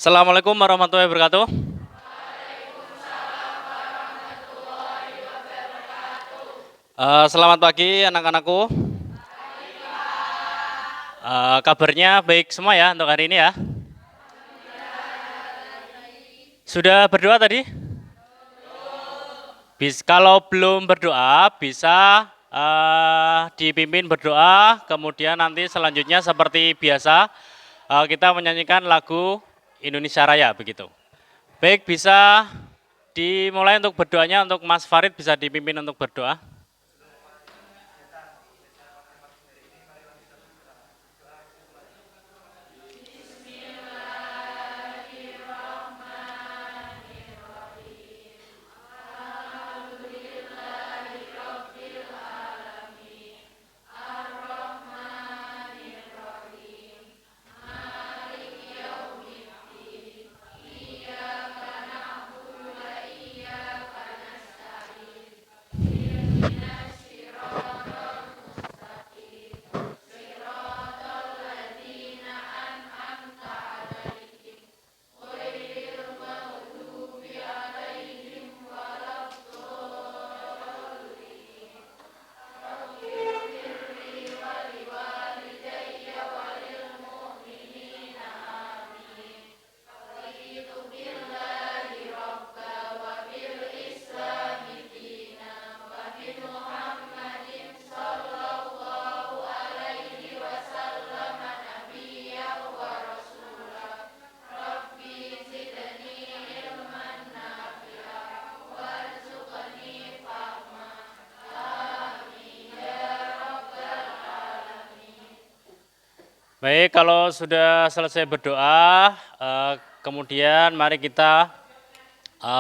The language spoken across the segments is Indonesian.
Assalamualaikum warahmatullahi wabarakatuh. Selamat pagi anak-anakku. Kabarnya baik semua ya untuk hari ini ya. Sudah berdoa tadi? Kalau belum berdoa bisa dipimpin berdoa. Kemudian nanti selanjutnya seperti biasa kita menyanyikan lagu Indonesia Raya begitu. Baik, bisa dimulai untuk berdoanya. Untuk Mas Farid bisa dipimpin untuk berdoa. Baik, kalau sudah selesai berdoa, kemudian mari kita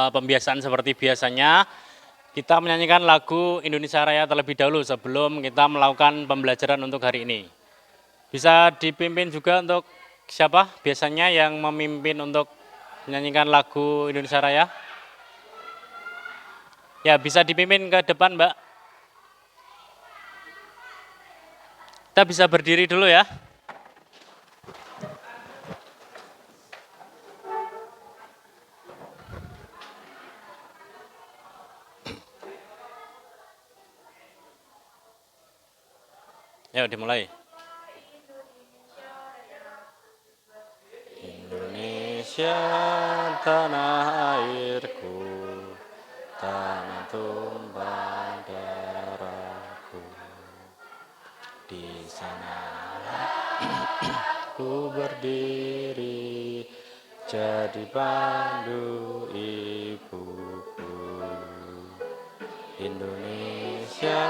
pembiasaan seperti biasanya. Kita menyanyikan lagu Indonesia Raya terlebih dahulu sebelum kita melakukan pembelajaran untuk hari ini. Bisa dipimpin juga untuk siapa biasanya yang memimpin untuk menyanyikan lagu Indonesia Raya? Ya, bisa dipimpin ke depan, Mbak. Kita bisa berdiri dulu ya. Ya, dimulai. Indonesia tanah airku, tanah tumpah darahku. Di sana ku berdiri, jadi pandu ibuku. Indonesia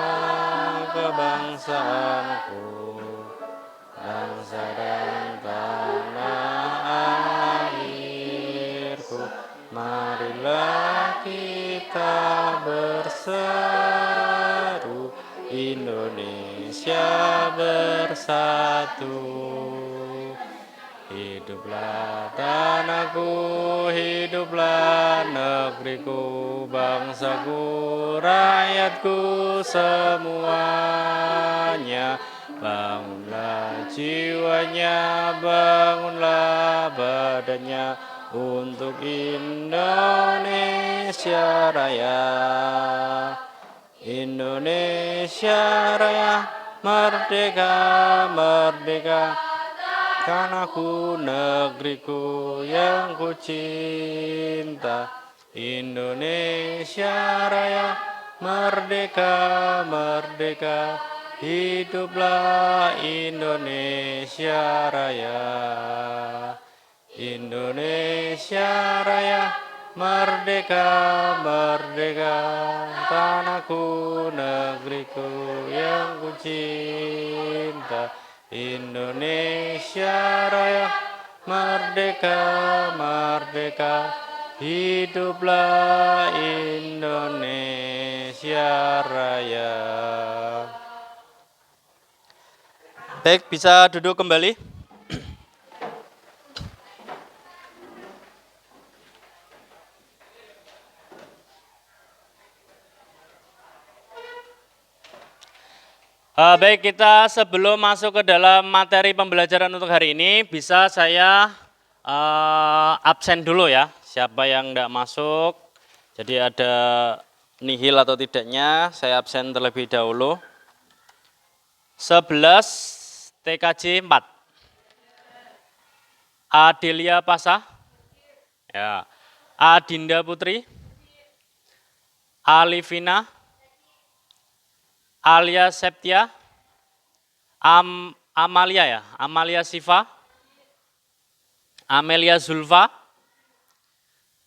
kebangsaanku, bangsa dan tanah airku. Marilah kita berseru, Indonesia bersatu. Hiduplah tanahku, hiduplah negeriku, bangsaku, rakyatku semuanya. Bangunlah jiwanya, bangunlah badannya untuk Indonesia Raya. Indonesia Raya, merdeka, merdeka. Tanahku, negeriku yang ku cinta. Indonesia Raya, merdeka, merdeka. Hiduplah Indonesia Raya. Indonesia Raya, merdeka, merdeka. Tanahku, negeriku yang ku cinta. Indonesia Raya, merdeka, merdeka. Hiduplah Indonesia Raya. Baik, bisa duduk kembali. Baik, kita sebelum masuk ke dalam materi pembelajaran untuk hari ini, bisa saya absen dulu ya, siapa yang tidak masuk. Jadi ada nihil atau tidaknya, saya absen terlebih dahulu. 11 TKJ 4. Adelia Pasha, ya. Adinda Putri, Alivina, Alia Septia, Amalia ya, Amalia Siva, Amelia Zulfa,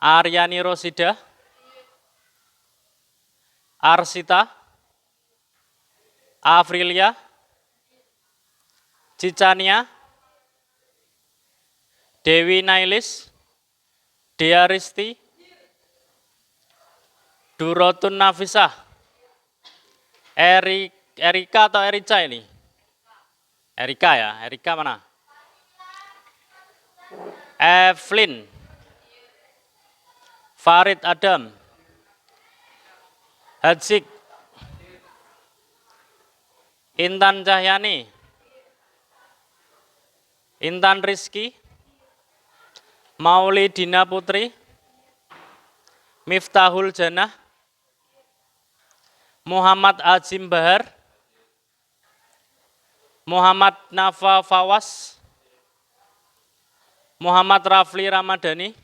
Aryani Rosida, Arsita, Afrilia, Cicania, Dewi Nailis, Dea Risti, Durotun Nafisah, Erika atau Erica ini? Erika ya, Erika mana? Evelyn, Farid Adam, Hadsik, Intan Cahyani, Intan Rizky, Maulidina Putri, Miftahul Janah, Muhammad Azim Bahar, Muhammad Nafa Fawas, Muhammad Rafli Ramadhani,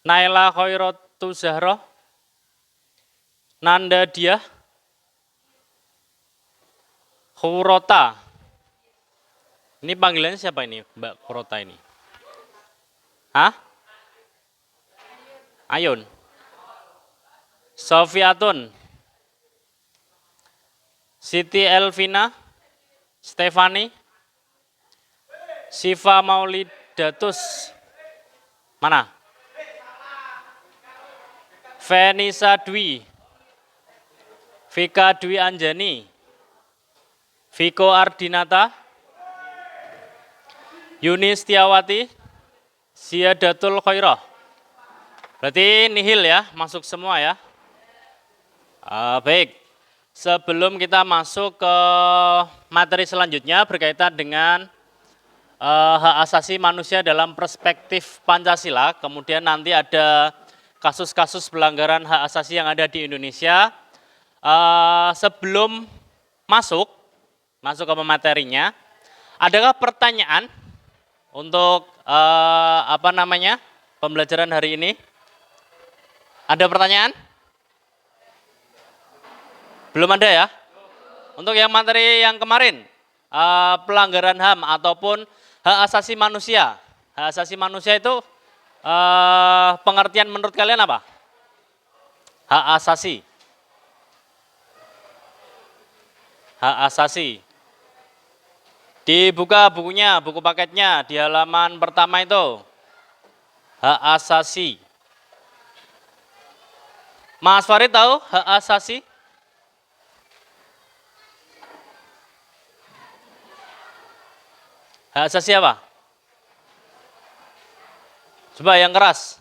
Naila Khairatu Zahra, Nanda Diah, Khurota. Ini panggilannya siapa ini, Mbak Khurota ini? Hah? Ayun. Sofiatun, Siti Elvina, Stefani, Siva Maulidatus, mana? Venisa Dwi, Vika Dwi Anjani, Viko Ardinata, Yuni Setiawati, Ziyadatul Khairah. Berarti nihil ya, masuk semua ya. Baik, sebelum kita masuk ke materi selanjutnya berkaitan dengan hak asasi manusia dalam perspektif Pancasila, kemudian nanti ada kasus-kasus pelanggaran hak asasi yang ada di Indonesia. Sebelum masuk ke materinya, adakah pertanyaan untuk pembelajaran hari ini? Ada pertanyaan? Belum ada ya? Untuk yang materi yang kemarin, pelanggaran HAM ataupun hak asasi manusia. Hak asasi manusia itu pengertian menurut kalian apa? Hak asasi. Hak asasi. Dibuka bukunya, buku paketnya di halaman pertama itu. Hak asasi. Mas Farid tahu hak asasi? Hak asasi apa? Coba yang keras.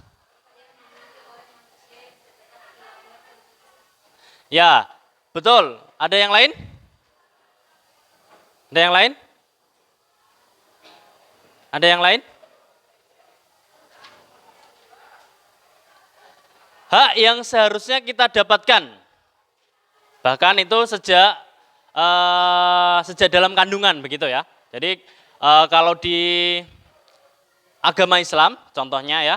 Ya, betul. Ada yang lain? Ada yang lain? Ada yang lain? Hak yang seharusnya kita dapatkan. Bahkan itu sejak dalam kandungan begitu ya. Jadi kalau di agama Islam contohnya ya.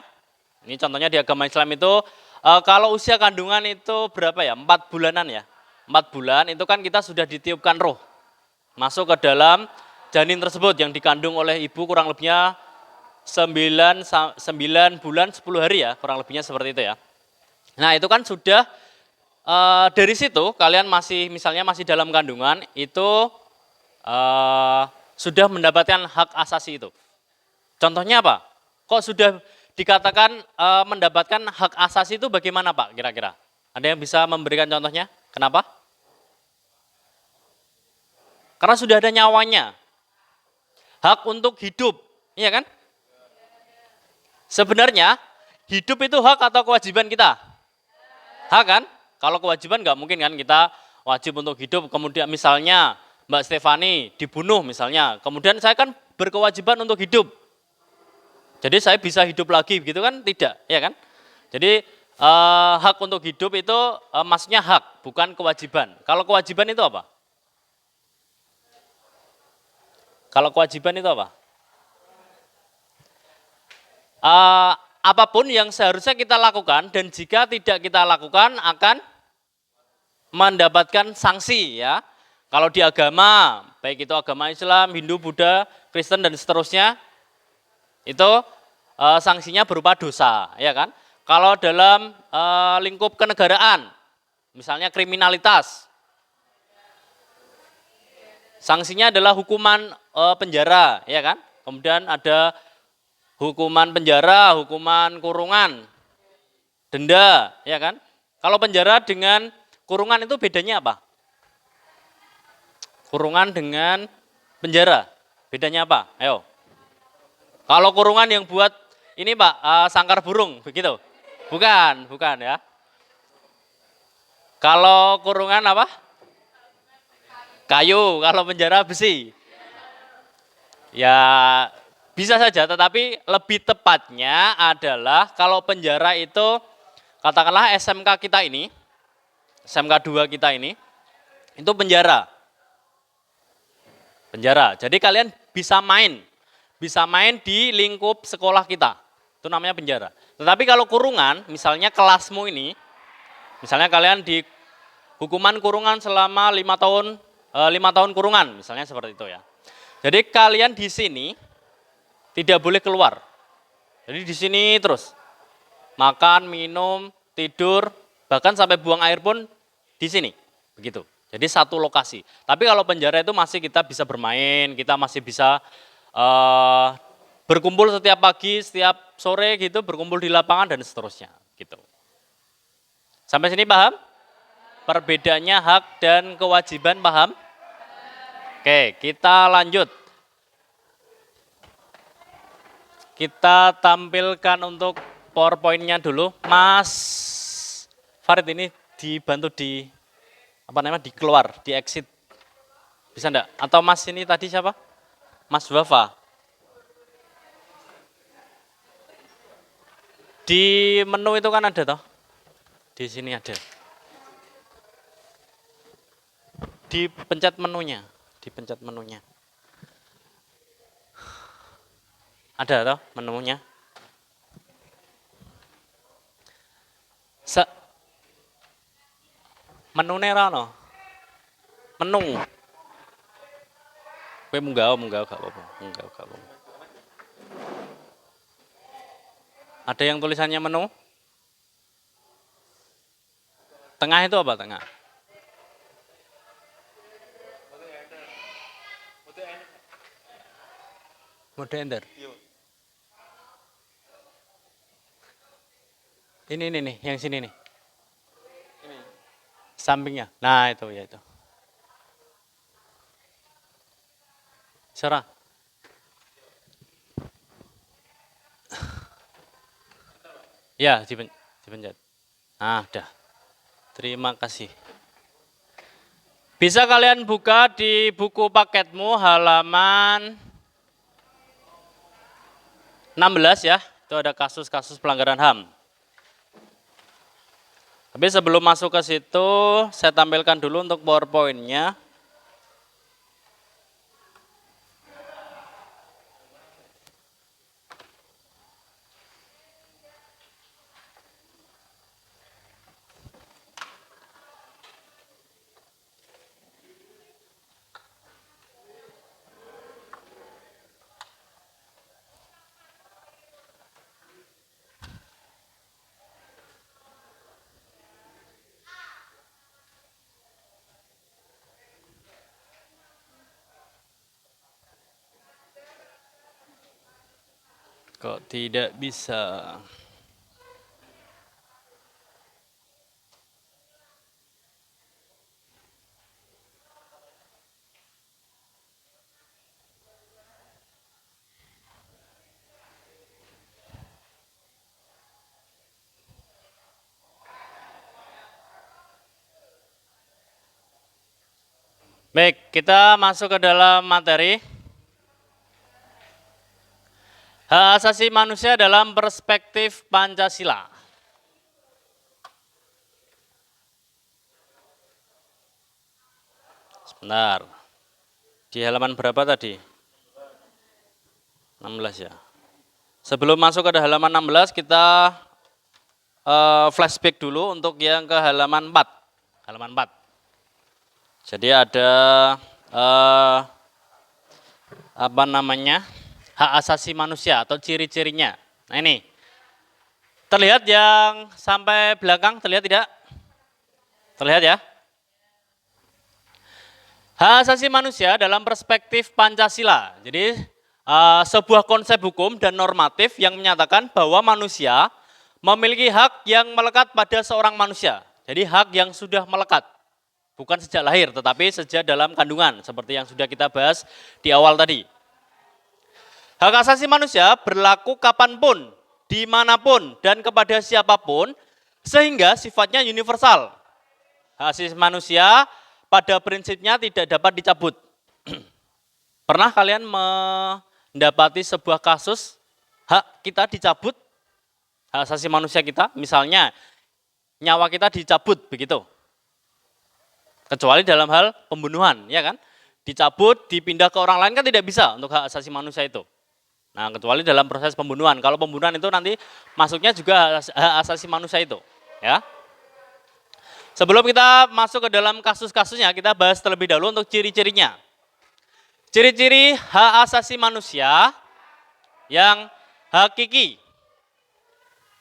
Ini contohnya di agama Islam itu kalau usia kandungan itu berapa ya? 4 bulanan ya. 4 bulan itu kan kita sudah ditiupkan roh. Masuk ke dalam janin tersebut yang dikandung oleh ibu kurang lebihnya 9 bulan 10 hari ya, kurang lebihnya seperti itu ya. Nah itu kan sudah dari situ kalian misalnya masih dalam kandungan itu sudah mendapatkan hak asasi itu. Contohnya apa? Kok sudah dikatakan mendapatkan hak asasi itu bagaimana Pak kira-kira? Ada yang bisa memberikan contohnya? Kenapa? Karena sudah ada nyawanya. Hak untuk hidup, iya kan? Sebenarnya hidup itu hak atau kewajiban kita? Hak kan? Kalau kewajiban nggak mungkin kan kita wajib untuk hidup, kemudian misalnya Mbak Stefani dibunuh misalnya, kemudian saya kan berkewajiban untuk hidup. Jadi saya bisa hidup lagi begitu kan? Tidak, ya kan? Jadi hak untuk hidup itu maksudnya hak, bukan kewajiban. Kalau kewajiban itu apa? Kalau kewajiban itu apa? Eh, Apapun yang seharusnya kita lakukan dan jika tidak kita lakukan akan mendapatkan sanksi ya. Kalau di agama, baik itu agama Islam, Hindu, Buddha, Kristen dan seterusnya, itu sanksinya berupa dosa, ya kan? Kalau dalam lingkup kenegaraan, misalnya kriminalitas, sanksinya adalah hukuman penjara, ya kan? Kemudian ada hukuman penjara, hukuman kurungan, denda, ya kan? Kalau penjara dengan kurungan itu bedanya apa? Kurungan dengan penjara, bedanya apa? Ayo. Kalau kurungan yang buat ini Pak, sangkar burung, begitu? Bukan, bukan ya. Kalau kurungan apa? Kayu, kalau penjara besi. Ya bisa saja, tetapi lebih tepatnya adalah kalau penjara itu, katakanlah SMK kita ini, SMK 2 kita ini, itu penjara. Penjara, jadi kalian bisa main di lingkup sekolah kita, itu namanya penjara. Tetapi kalau kurungan, misalnya kelasmu ini, misalnya kalian di hukuman kurungan selama 5 tahun, 5 tahun kurungan, misalnya seperti itu ya. Jadi kalian di sini tidak boleh keluar. Jadi di sini terus makan, minum, tidur, bahkan sampai buang air pun di sini, begitu. Jadi satu lokasi. Tapi kalau penjara itu masih kita bisa bermain, kita masih bisa berkumpul setiap pagi, setiap sore gitu, berkumpul di lapangan dan seterusnya, gitu. Sampai sini paham? Perbedaannya hak dan kewajiban paham? Oke, kita lanjut. Kita tampilkan untuk PowerPoint-nya dulu. Mas Farid ini dibantu di dikeluar, di exit. Bisa enggak? Atau Mas ini tadi siapa? Mas Wafa. Di menu itu kan ada toh? Di sini ada. Dipencet menunya, dipencet menunya. Ada toh menunya? Menu nerano. Menu. Kowe munggah gak apa-apa. Munggah gak apa-apa. Ada yang tulisannya menu? Tengah itu apa tengah? Mode enter. Ini nih, yang sini nih. Ini. Sampingnya. Nah, itu ya itu. Serah. Ya, dipencet. Nah, dah. Terima kasih. Bisa kalian buka di buku paketmu halaman 16 ya. Itu ada kasus-kasus pelanggaran HAM. Tapi sebelum masuk ke situ, saya tampilkan dulu untuk PowerPoint-nya. Kok tidak bisa? Baik, kita masuk ke dalam materi. Hak asasi manusia dalam perspektif Pancasila. Sebentar. Di halaman berapa tadi? 16 ya. Sebelum masuk ke halaman 16 kita flashback dulu untuk yang ke halaman 4. Halaman 4. Jadi ada apa namanya? Hak asasi manusia atau ciri-cirinya. Nah ini. Terlihat yang sampai belakang, terlihat tidak? Terlihat ya? Hak asasi manusia dalam perspektif Pancasila. Jadi sebuah konsep hukum dan normatif yang menyatakan bahwa manusia memiliki hak yang melekat pada seorang manusia. Jadi hak yang sudah melekat. Bukan sejak lahir, tetapi sejak dalam kandungan. Seperti yang sudah kita bahas di awal tadi. Hak asasi manusia berlaku kapanpun, dimanapun, dan kepada siapapun, sehingga sifatnya universal. Hak asasi manusia pada prinsipnya tidak dapat dicabut. Pernah kalian mendapati sebuah kasus hak kita dicabut? Hak asasi manusia kita, misalnya nyawa kita dicabut begitu. Kecuali dalam hal pembunuhan, ya kan? Dicabut, dipindah ke orang lain kan tidak bisa untuk hak asasi manusia itu. Nah, kecuali dalam proses pembunuhan. Kalau pembunuhan itu nanti masuknya juga hak asasi manusia itu, ya. Sebelum kita masuk ke dalam kasus-kasusnya, kita bahas terlebih dahulu untuk ciri-cirinya. Ciri-ciri hak asasi manusia yang hakiki.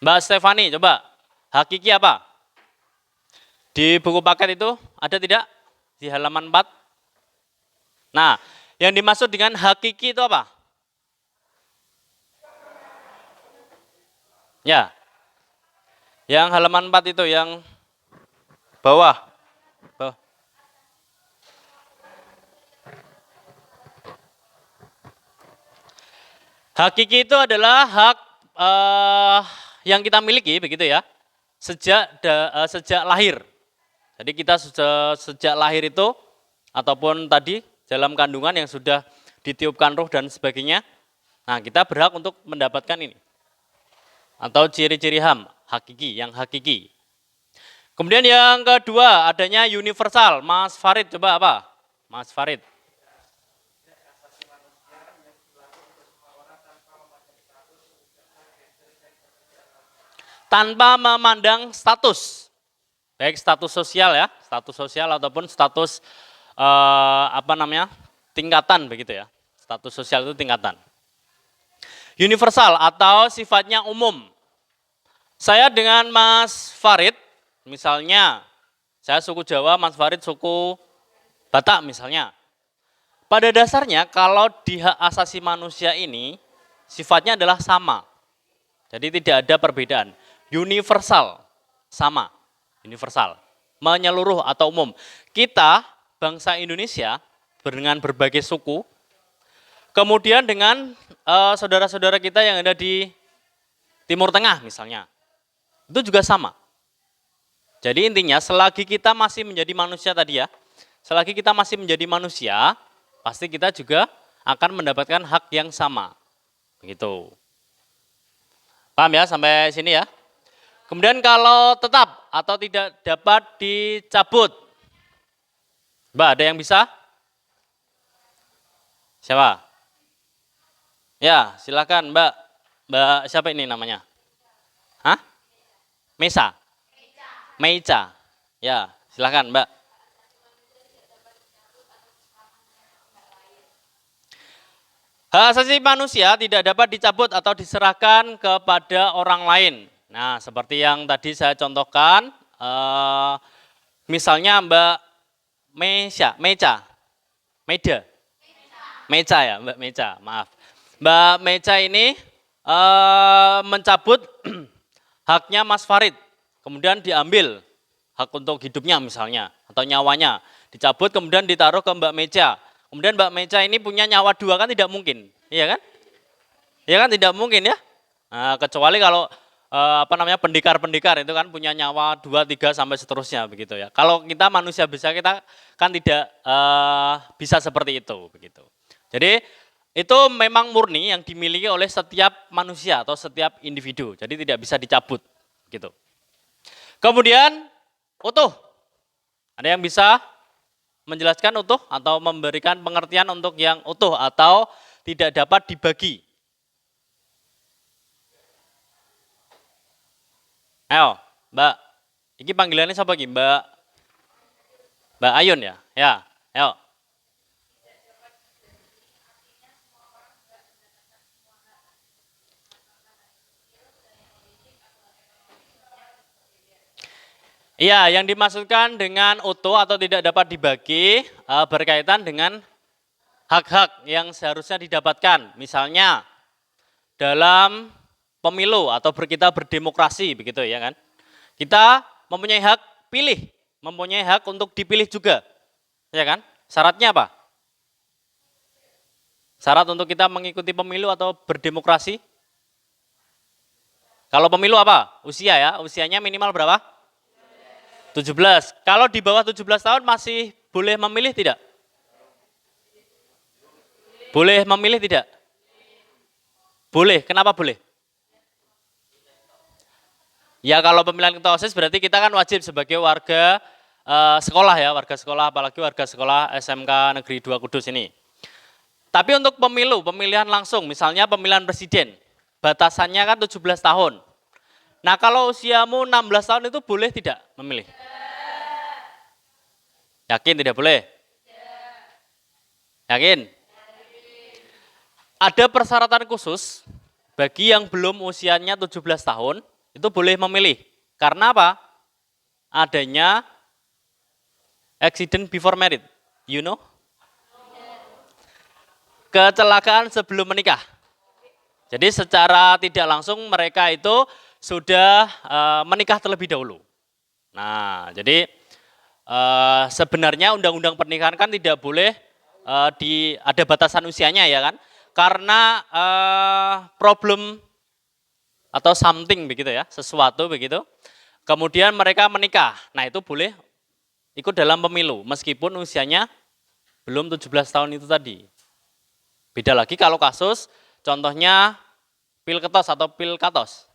Mbak Stefani, coba hakiki apa? Di buku paket itu ada tidak? Di halaman 4. Nah, yang dimaksud dengan hakiki itu apa? Ya, yang halaman 4 itu, yang bawah. Hakiki itu adalah hak yang kita miliki, begitu ya, sejak lahir. Jadi kita sejak lahir itu, ataupun tadi dalam kandungan yang sudah ditiupkan ruh dan sebagainya, nah kita berhak untuk mendapatkan ini. Atau ciri-ciri HAM, hakiki, yang hakiki. Kemudian yang kedua, adanya universal. Mas Farid, coba apa? Mas Farid. Tanpa memandang status. Baik status sosial ya, status sosial ataupun status tingkatan begitu ya. Status sosial itu tingkatan. Universal atau sifatnya umum. Saya dengan Mas Farid, misalnya saya suku Jawa, Mas Farid suku Batak misalnya. Pada dasarnya kalau di hak asasi manusia ini sifatnya adalah sama. Jadi tidak ada perbedaan. Universal, sama, universal, menyeluruh atau umum. Kita, bangsa Indonesia, dengan berbagai suku, kemudian dengan saudara-saudara kita yang ada di Timur Tengah misalnya, itu juga sama. Jadi intinya selagi kita masih menjadi manusia tadi ya, selagi kita masih menjadi manusia, pasti kita juga akan mendapatkan hak yang sama. Begitu. Paham ya sampai sini ya? Kemudian kalau tetap atau tidak dapat dicabut. Mbak, ada yang bisa? Siapa? Ya, silakan Mbak. Mbak siapa ini namanya? Hah? Mesa? Meica. Ya, silakan Mbak. Hak asasi manusia tidak dapat dicabut atau diserahkan kepada orang lain. Nah, seperti yang tadi saya contohkan, misalnya Mbak Meca ya, Mbak Meca, maaf. Mbak Meca ini mencabut haknya Mas Farid, kemudian diambil hak untuk hidupnya misalnya, atau nyawanya, dicabut kemudian ditaruh ke Mbak Meca. Kemudian Mbak Meca ini punya nyawa 2 kan tidak mungkin, iya kan? Iya kan tidak mungkin ya? Nah, kecuali kalau pendekar-pendekar itu kan punya nyawa 2, 3 sampai seterusnya begitu ya. Kalau kita manusia bisa, kita kan tidak bisa seperti itu begitu. Jadi itu memang murni yang dimiliki oleh setiap manusia atau setiap individu. Jadi tidak bisa dicabut gitu. Kemudian utuh. Ada yang bisa menjelaskan utuh atau memberikan pengertian untuk yang utuh atau tidak dapat dibagi? Ayo, Mbak. Ini panggilannya siapa lagi? Mbak Ayun ya? Ya, ayo. Iya, yang dimaksudkan dengan utuh atau tidak dapat dibagi berkaitan dengan hak-hak yang seharusnya didapatkan. Misalnya dalam pemilu atau kita berdemokrasi begitu ya kan. Kita mempunyai hak pilih, mempunyai hak untuk dipilih juga. Ya kan? Syaratnya apa? Syarat untuk kita mengikuti pemilu atau berdemokrasi? Kalau pemilu apa? Usia ya, usianya minimal berapa? 17. Kalau di bawah 17 tahun masih boleh memilih tidak? Boleh memilih tidak? Boleh. Kenapa boleh? Ya kalau pemilihan ketua OSIS berarti kita kan wajib sebagai warga sekolah ya, warga sekolah, apalagi warga sekolah SMK Negeri 2 Kudus ini. Tapi untuk pemilu, pemilihan langsung, misalnya pemilihan presiden, batasannya kan 17 tahun. Nah kalau usiamu 16 tahun itu boleh tidak memilih? Yakin tidak boleh? Yakin? Ada persyaratan khusus bagi yang belum usianya 17 tahun, itu boleh memilih. Karena apa? Adanya accident before marriage. You know? Kecelakaan sebelum menikah. Jadi secara tidak langsung mereka itu sudah menikah terlebih dahulu. Nah, jadi sebenarnya undang-undang pernikahan kan tidak boleh ada batasan usianya ya kan, karena problem atau something begitu ya, sesuatu begitu. Kemudian mereka menikah, nah itu boleh ikut dalam pemilu meskipun usianya belum 17 tahun itu tadi. Beda lagi kalau kasus contohnya pilketos atau pilkatos.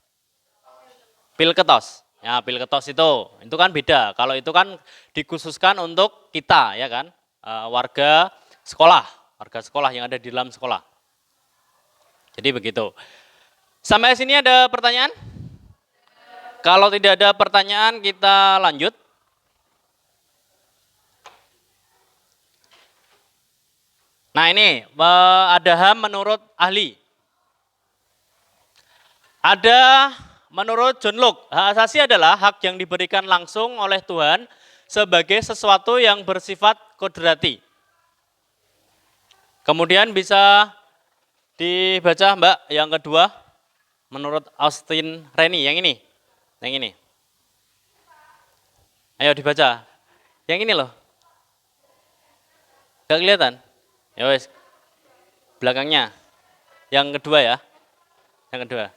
Pilketos. Ya, pilketos itu kan beda. Kalau itu kan dikhususkan untuk kita ya kan, warga sekolah yang ada di dalam sekolah. Jadi begitu. Sampai sini ada pertanyaan? Kalau tidak ada pertanyaan kita lanjut. Nah ini ada HAM menurut ahli. Ada menurut John Locke, hak asasi adalah hak yang diberikan langsung oleh Tuhan sebagai sesuatu yang bersifat kodrati. Kemudian bisa dibaca Mbak yang kedua, menurut Austin Reni, yang ini. Ayo dibaca. Yang ini loh. Gak kelihatan? Ya wes. Belakangnya. Yang kedua ya. Yang kedua.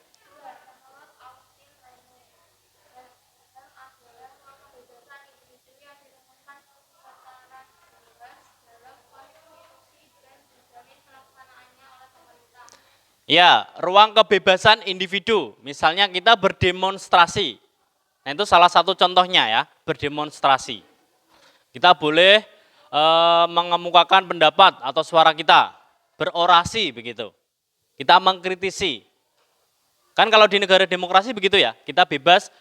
Ya, ruang kebebasan individu. Misalnya kita berdemonstrasi. Nah itu salah satu contohnya ya, berdemonstrasi. Kita boleh mengemukakan pendapat atau suara kita, berorasi begitu. Kita mengkritisi. Kan kalau di negara demokrasi begitu ya, kita bebas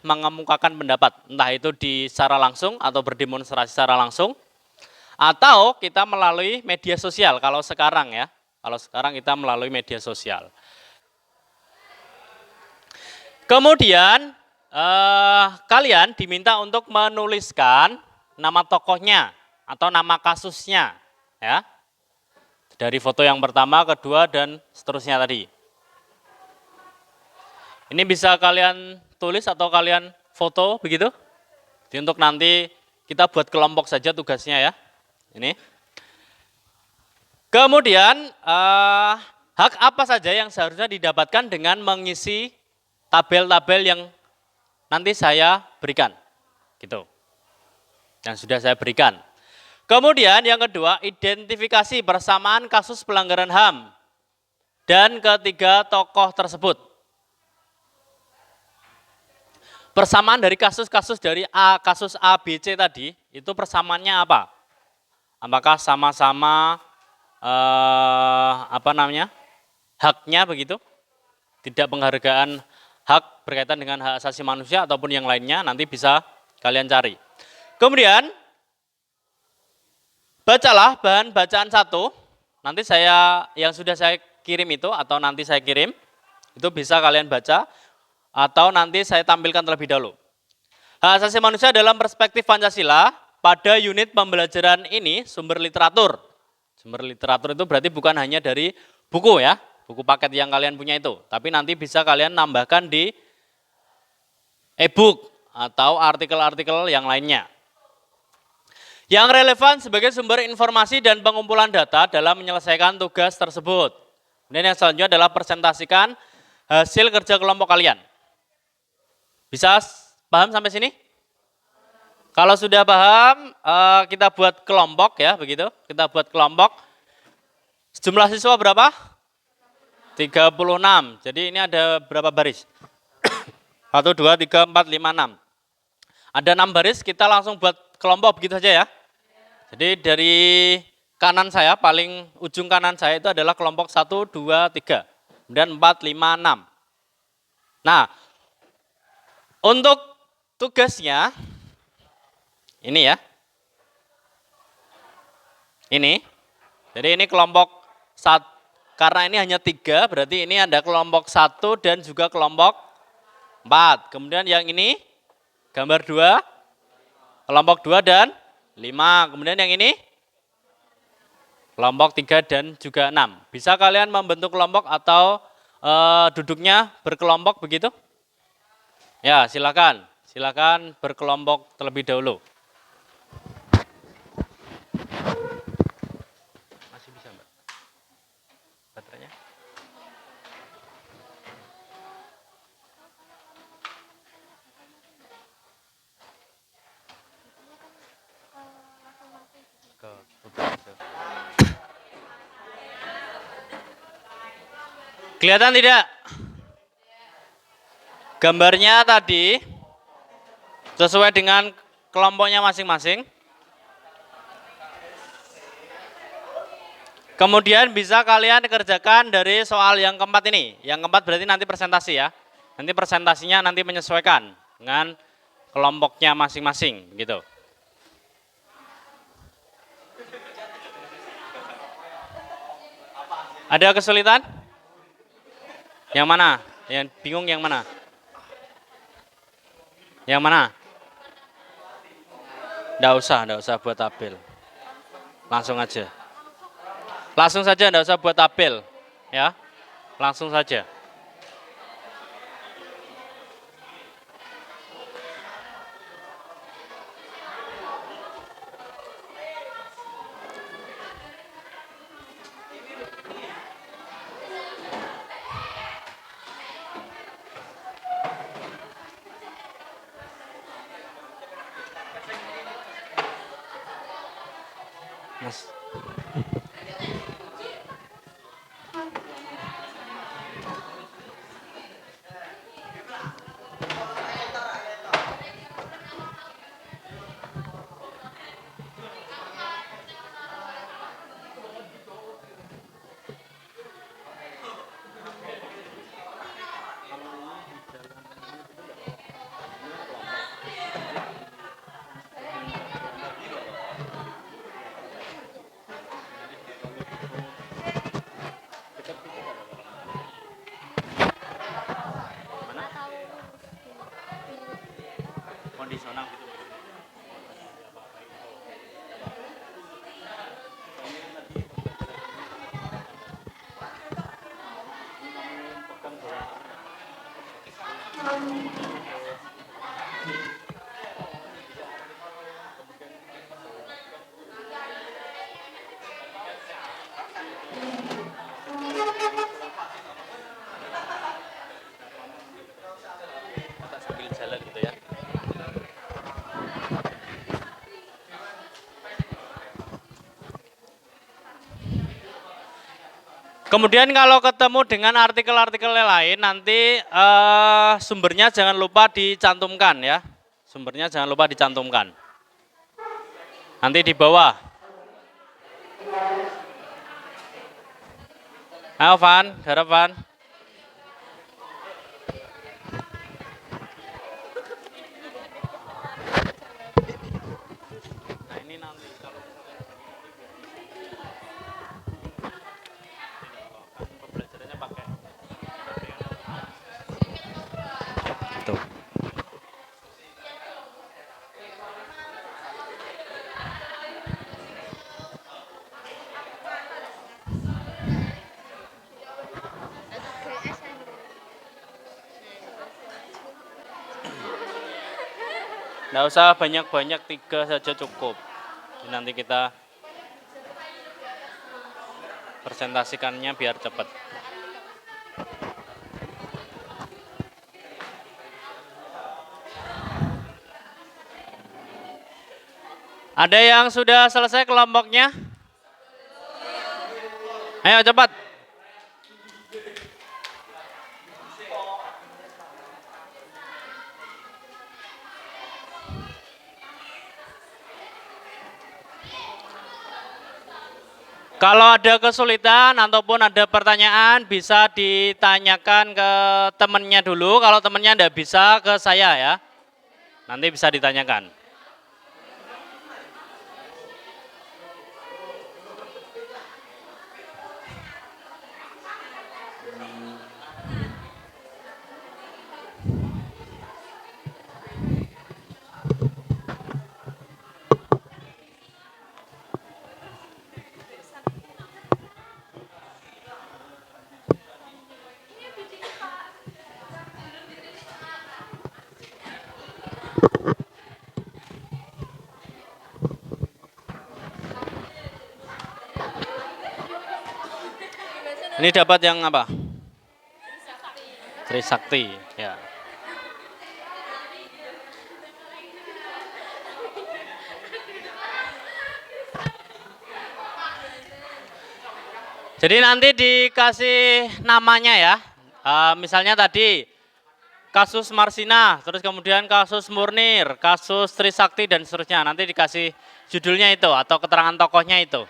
mengemukakan pendapat, entah itu secara langsung atau berdemonstrasi secara langsung, atau kita melalui media sosial kalau sekarang ya. Kalau sekarang kita melalui media sosial. Kemudian kalian diminta untuk menuliskan nama tokohnya atau nama kasusnya, ya. Dari foto yang pertama, kedua, dan seterusnya tadi. Ini bisa kalian tulis atau kalian foto begitu. Jadi untuk nanti kita buat kelompok saja tugasnya ya. Ini. Kemudian hak apa saja yang seharusnya didapatkan dengan mengisi tabel-tabel yang nanti saya berikan, gitu. Yang sudah saya berikan. Kemudian yang kedua, identifikasi persamaan kasus pelanggaran HAM. Dan ketiga tokoh tersebut. Persamaan dari kasus-kasus dari kasus A, B, C tadi, itu persamaannya apa? Apakah sama-sama haknya begitu? Tidak penghargaan hak berkaitan dengan hak asasi manusia ataupun yang lainnya, nanti bisa kalian cari. Kemudian, bacalah bahan bacaan 1, nanti yang sudah saya kirim itu atau nanti saya kirim, itu bisa kalian baca atau nanti saya tampilkan terlebih dahulu. Hak asasi manusia dalam perspektif Pancasila, pada unit pembelajaran ini sumber literatur. Sumber literatur itu berarti bukan hanya dari buku ya, buku paket yang kalian punya itu, tapi nanti bisa kalian nambahkan di e-book atau artikel-artikel yang lainnya. Yang relevan sebagai sumber informasi dan pengumpulan data dalam menyelesaikan tugas tersebut. Kemudian yang selanjutnya adalah presentasikan hasil kerja kelompok kalian. Bisa paham sampai sini? Kalau sudah paham, kita buat kelompok ya, begitu. Kita buat kelompok. Jumlah siswa berapa? 36. Jadi ini ada berapa baris? 1, 2, 3, 4, 5, 6. Ada 6 baris, kita langsung buat kelompok begitu saja ya. Jadi dari kanan saya, paling ujung kanan saya itu adalah kelompok 1, 2, 3. Kemudian 4, 5, 6. Nah, untuk tugasnya, ini ya. Ini. Jadi ini kelompok 1. Karena ini hanya 3, berarti ini ada kelompok 1 dan juga kelompok 4. Kemudian yang ini, gambar 2, kelompok 2 dan 5. Kemudian yang ini, kelompok 3 dan juga 6. Bisa kalian membentuk kelompok atau duduknya berkelompok begitu? Ya, silakan. Silakan berkelompok terlebih dahulu. Masih bisa, Mbak? Baterainya? Kelihatan tidak? Gambarnya tadi sesuai dengan kelompoknya masing-masing. Kemudian bisa kalian kerjakan dari soal yang keempat ini. Yang keempat berarti nanti presentasi ya. Nanti presentasinya nanti menyesuaikan dengan kelompoknya masing-masing gitu. Ada kesulitan? Yang mana? Yang bingung yang mana? Yang mana? Nggak usah buat tabel. Langsung aja. Langsung saja, nggak usah buat tabel. Ya, langsung saja. Mas. Kondisional gitu. Kita sambil jalan gitu ya. Kemudian kalau ketemu dengan artikel-artikel lain nanti sumbernya jangan lupa dicantumkan ya. Sumbernya jangan lupa dicantumkan. Nanti di bawah. Ayo Van, garap Van. Nah ini nanti kalau pembelajarannya pakai tuh. Nggak usah banyak-banyak, 3 saja cukup. Nanti kita presentasikannya biar cepat. Ada yang sudah selesai kelompoknya? Ayo cepat. Kalau ada kesulitan ataupun ada pertanyaan bisa ditanyakan ke temannya dulu. Kalau temannya tidak bisa ke saya ya. Nanti bisa ditanyakan. Ini dapat yang apa? Trisakti, ya. Jadi nanti dikasih namanya ya. Misalnya tadi kasus Marsina, terus kemudian kasus Murnir, kasus Trisakti dan seterusnya. Nanti dikasih judulnya itu atau keterangan tokohnya itu.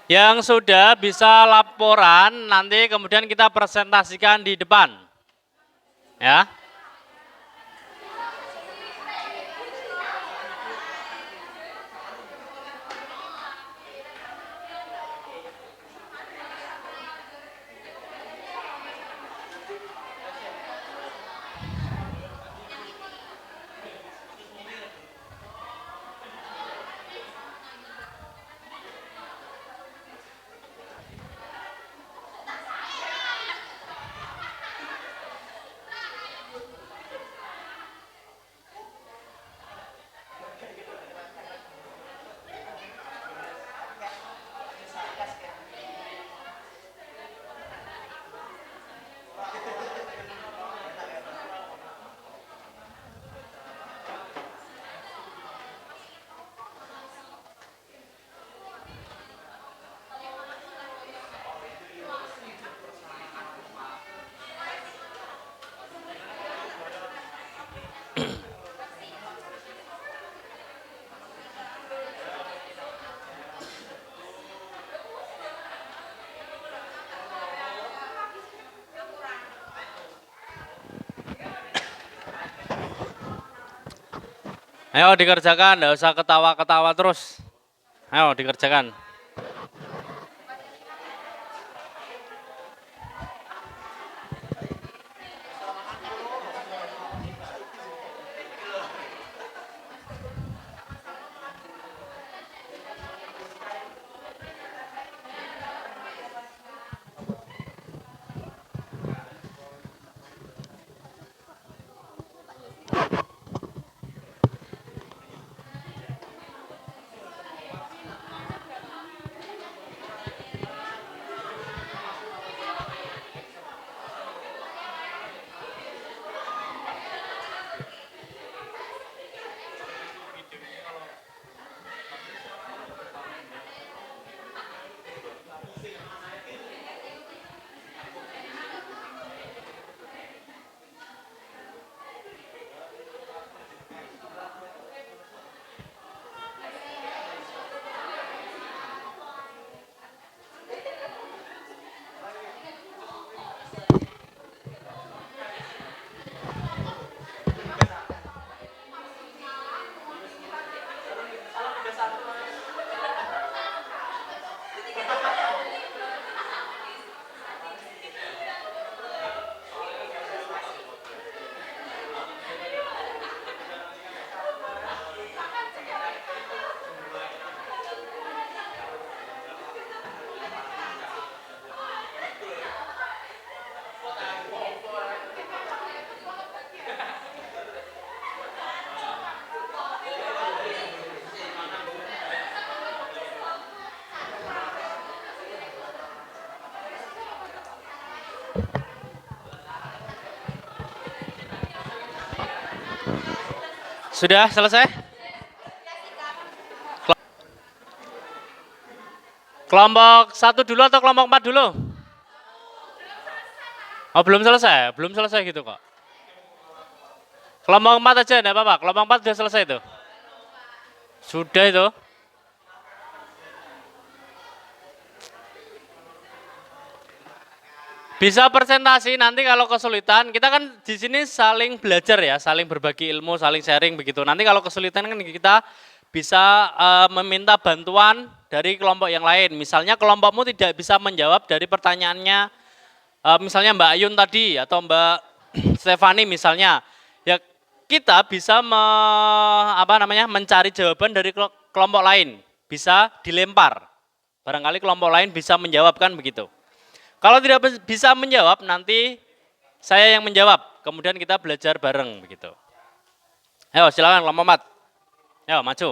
Yang sudah bisa laporan nanti kemudian kita presentasikan di depan. Ya. Ayo dikerjakan, enggak usah ketawa-ketawa terus. Ayo dikerjakan. Sudah selesai? Kelompok 1 dulu atau kelompok 4 dulu? Oh, belum selesai? Belum selesai gitu kok. Kelompok 4 aja, enggak apa-apa. Kelompok 4 sudah selesai itu? Sudah itu. Bisa presentasi nanti kalau kesulitan, kita kan di sini saling belajar ya, saling berbagi ilmu, saling sharing begitu. Nanti kalau kesulitan kan kita bisa meminta bantuan dari kelompok yang lain. Misalnya kelompokmu tidak bisa menjawab dari pertanyaannya, misalnya Mbak Ayun tadi atau Mbak Stefani misalnya, ya kita bisa mencari jawaban dari kelompok lain, bisa dilempar. Barangkali kelompok lain bisa menjawabkan begitu. Kalau tidak bisa menjawab, nanti saya yang menjawab. Kemudian kita belajar bareng begitu. Ayo silakan kelompok 4. Ayo maju.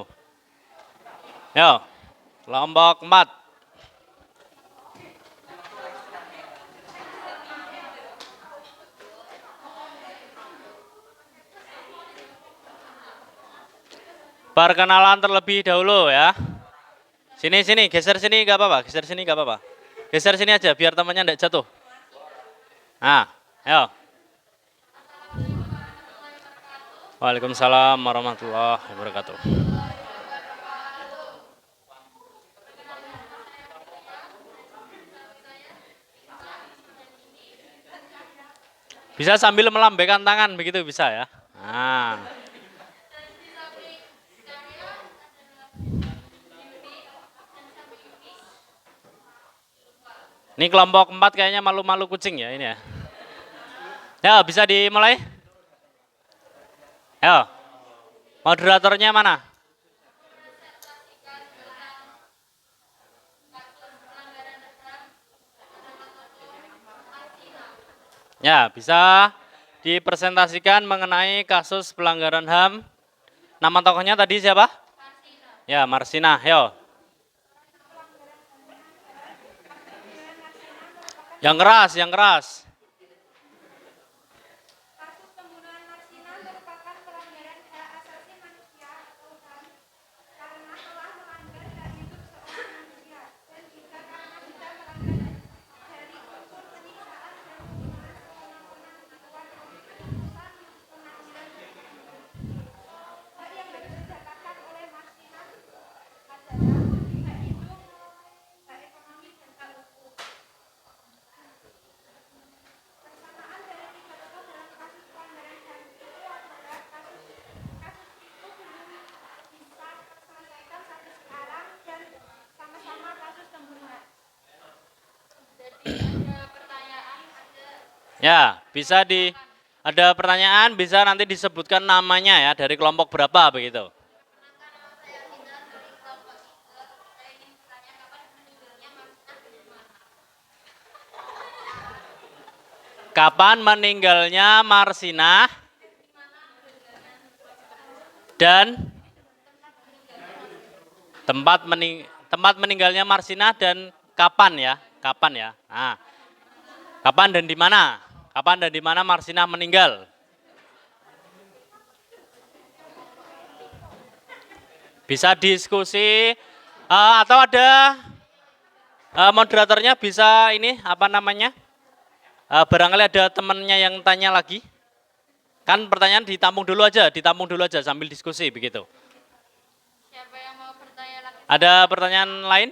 Ayo kelompok 4. Perkenalan terlebih dahulu ya. Sini, geser sini nggak apa-apa, geser sini nggak apa-apa. Geser sini aja biar temannya enggak jatuh. Nah, ayo. Waalaikumsalam warahmatullahi wabarakatuh. Bisa sambil melambaikan tangan begitu bisa ya. Nah. Ini kelompok 4 kayaknya malu-malu kucing ya ini ya. Ya bisa dimulai. Ayo. Moderatornya mana? Ya bisa dipresentasikan mengenai kasus pelanggaran HAM. Nama tokohnya tadi siapa? Ya Marsina. Ayo. Yang keras, yang keras. Kasus pembunuhan Marsina merupakan pelanggaran hak asasi manusia atau HAM karena telah melanggar hak hidup seorang manusia dan juga karena sudah melanggar dari unsur penyiksaan dan pembunuhan sewenang-wenang di luar keputusan pengadilan pidana. Hak yang harus didapatkan oleh Marsina adalah hak hidup, hak ekonomi, dan hak hukum. Persamaan dari tiga tokoh dalam kasus pelanggaran HAM itu adalah kasus itu belum bisa terselesaikan sampai sekarang dan sama-sama kasus pembunuhan. Jadi ada pertanyaan, Ya, ada pertanyaan, bisa nanti disebutkan namanya ya, dari kelompok berapa begitu. Kapan meninggalnya Marsina dan tempat meninggalnya Marsina dan kapan ya? Kapan ya? Nah, kapan dan di mana? Kapan dan di mana Marsina meninggal? Bisa diskusi atau ada moderatornya bisa ini apa namanya? Barangkali ada temannya yang tanya lagi. Kan pertanyaan ditampung dulu aja sambil diskusi begitu. siapa yang mau bertanya lagi? Ada pertanyaan lain?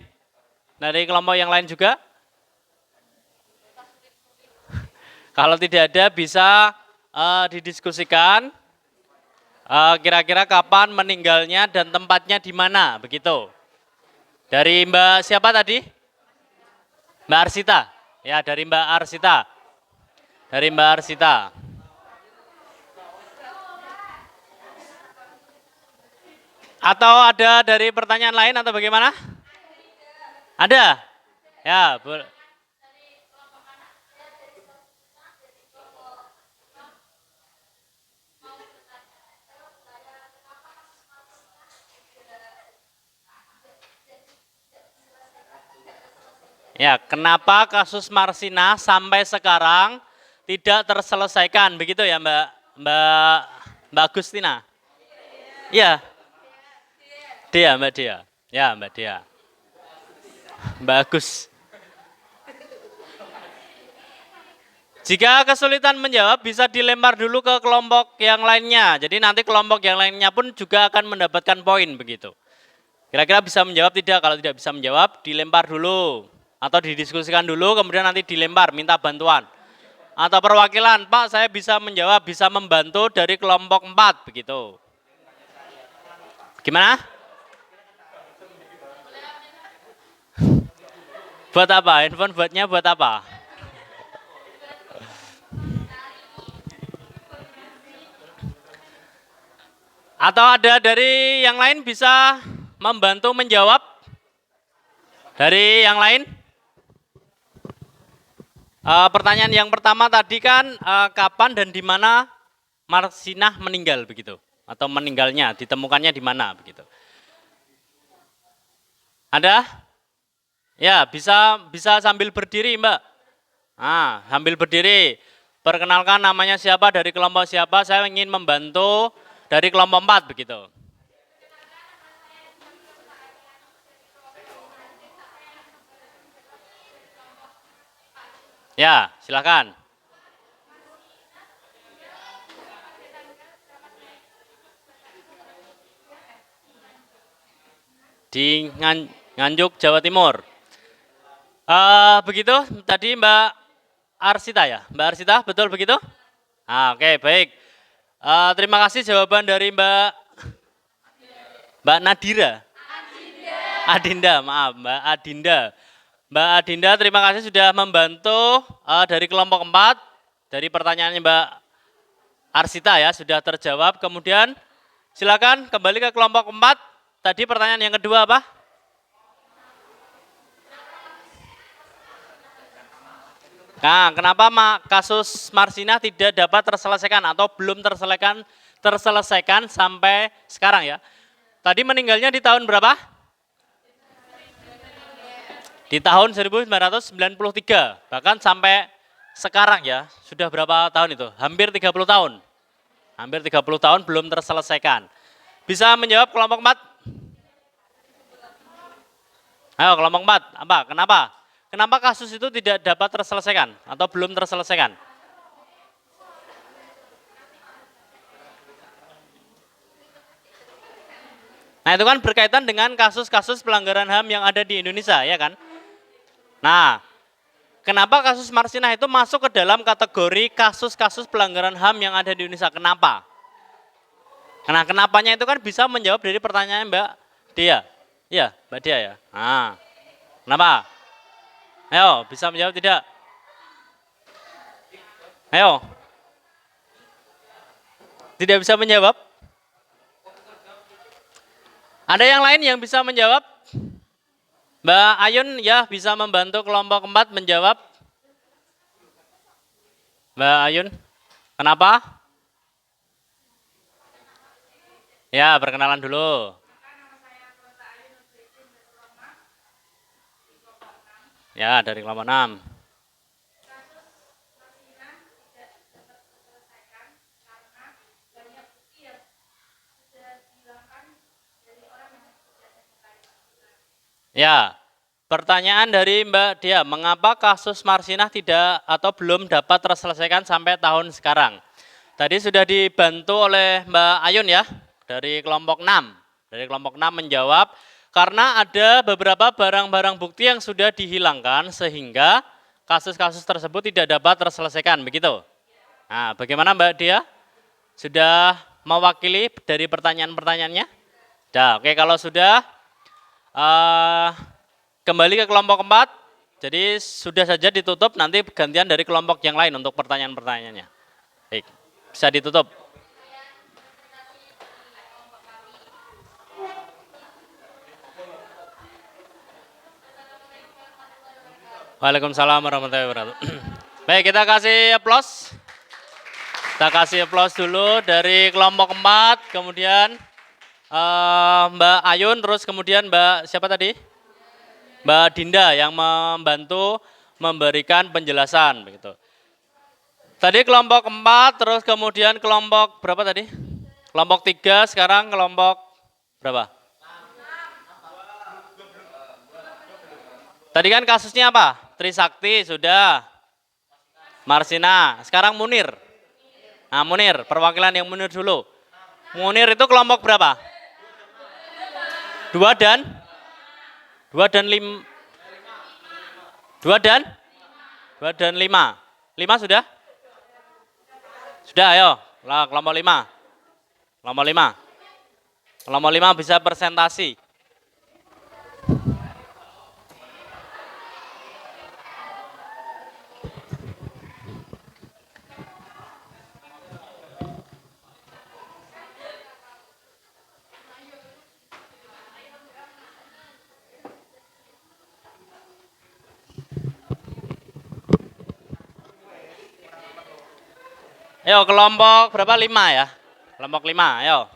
Dari kelompok yang lain juga? Kalau tidak ada bisa didiskusikan kira-kira kapan meninggalnya dan tempatnya di mana begitu. Dari Mbak siapa tadi? Mbak Arsita. Ya, dari Mbak Arsita. Dari Mbak Arsita. Atau ada dari pertanyaan lain atau bagaimana? Ada? Ya, boleh. Ya, kenapa kasus Marsina sampai sekarang tidak terselesaikan begitu ya Mbak Agustina? Iya, Dea, Mbak Dea. Ya, Mbak Dea. Mbak Agus. Jika kesulitan menjawab, bisa dilempar dulu ke kelompok yang lainnya. Jadi nanti kelompok yang lainnya pun juga akan mendapatkan poin begitu. Kira-kira bisa menjawab tidak? Kalau tidak bisa menjawab, dilempar dulu. Atau didiskusikan dulu, kemudian nanti dilempar, minta bantuan. Atau perwakilan, Pak saya bisa menjawab, bisa membantu dari kelompok 4 begitu. Gimana? Buat apa? Handphone buatnya buat apa? Atau ada dari yang lain bisa membantu menjawab? Dari yang lain? Pertanyaan yang pertama tadi kan kapan dan di mana Marsinah meninggal begitu? Atau meninggalnya, ditemukannya di mana begitu? Ada? Ya, bisa sambil berdiri, Mbak. Sambil berdiri. Perkenalkan namanya siapa, dari kelompok siapa, saya ingin membantu dari kelompok 4 begitu. Ya, silakan. Di Nganjuk, Jawa Timur. Begitu tadi Mbak Arsita ya? Mbak Arsita, betul begitu? Oke, baik. Terima kasih jawaban dari Mbak Nadira. Adinda, maaf Mbak Adinda. Mbak Adinda, terima kasih sudah membantu dari kelompok 4. Dari pertanyaannya Mbak Arsita ya, sudah terjawab. Kemudian silakan kembali ke kelompok 4. Tadi pertanyaan yang kedua apa? Nah, kenapa kasus Marsinah tidak dapat terselesaikan atau belum terselesaikan sampai sekarang ya? Tadi meninggalnya di tahun berapa? Di tahun 1993, bahkan sampai sekarang ya, sudah berapa tahun itu? Hampir 30 tahun. Hampir 30 tahun belum terselesaikan. Bisa menjawab kelompok 4? Ayo kelompok 4, apa? Kenapa? Kenapa kasus itu tidak dapat terselesaikan atau belum terselesaikan? Nah itu kan berkaitan dengan kasus-kasus pelanggaran HAM yang ada di Indonesia, ya kan? Nah, kenapa kasus Marsinah itu masuk ke dalam kategori kasus-kasus pelanggaran HAM yang ada di Indonesia? Kenapa? Nah, kenapanya itu kan bisa menjawab dari pertanyaan Mbak Dia. Iya, Mbak Dia ya. Kenapa? Ayo, bisa menjawab tidak? Ayo. Tidak bisa menjawab? Ada yang lain yang bisa menjawab? Mbak Ayun ya bisa membantu kelompok 4 menjawab. Mbak Ayun, kenapa? Ya, perkenalan dulu. Ya, dari kelompok 6. Ya, pertanyaan dari Mbak Dia, mengapa kasus Marsinah tidak atau belum dapat terselesaikan sampai tahun sekarang? Tadi sudah dibantu oleh Mbak Ayun ya, dari kelompok 6. Dari kelompok 6 menjawab, karena ada beberapa barang-barang bukti yang sudah dihilangkan sehingga kasus-kasus tersebut tidak dapat terselesaikan, begitu? Nah, bagaimana Mbak Dia? Sudah mewakili dari pertanyaan-pertanyaannya? Oke, kalau sudah, kembali ke kelompok 4, jadi sudah saja ditutup, nanti gantian dari kelompok yang lain untuk pertanyaan-pertanyaannya. Baik, bisa ditutup. Waalaikumsalam warahmatullahi wabarakatuh. Baik, kita kasih aplaus. Kita kasih aplaus dulu dari kelompok 4, kemudian Mbak Ayun, terus kemudian Mbak siapa tadi? Mbak Dinda yang membantu memberikan penjelasan begitu. Tadi kelompok 4, terus kemudian kelompok berapa tadi? Kelompok 3 sekarang kelompok berapa? Tadi kan kasusnya apa? Trisakti sudah. Marsina. Sekarang Munir. Nah Munir, perwakilan yang Munir dulu. Munir itu kelompok berapa? 2 dan 2 dan 5. 2 dan 2 dan 5. 5 sudah? Sudah ayo. Lah kelompok 5. Kelompok 5. Kelompok 5 bisa presentasi. Ayo kelompok berapa? 5 ya? Kelompok 5, ayo.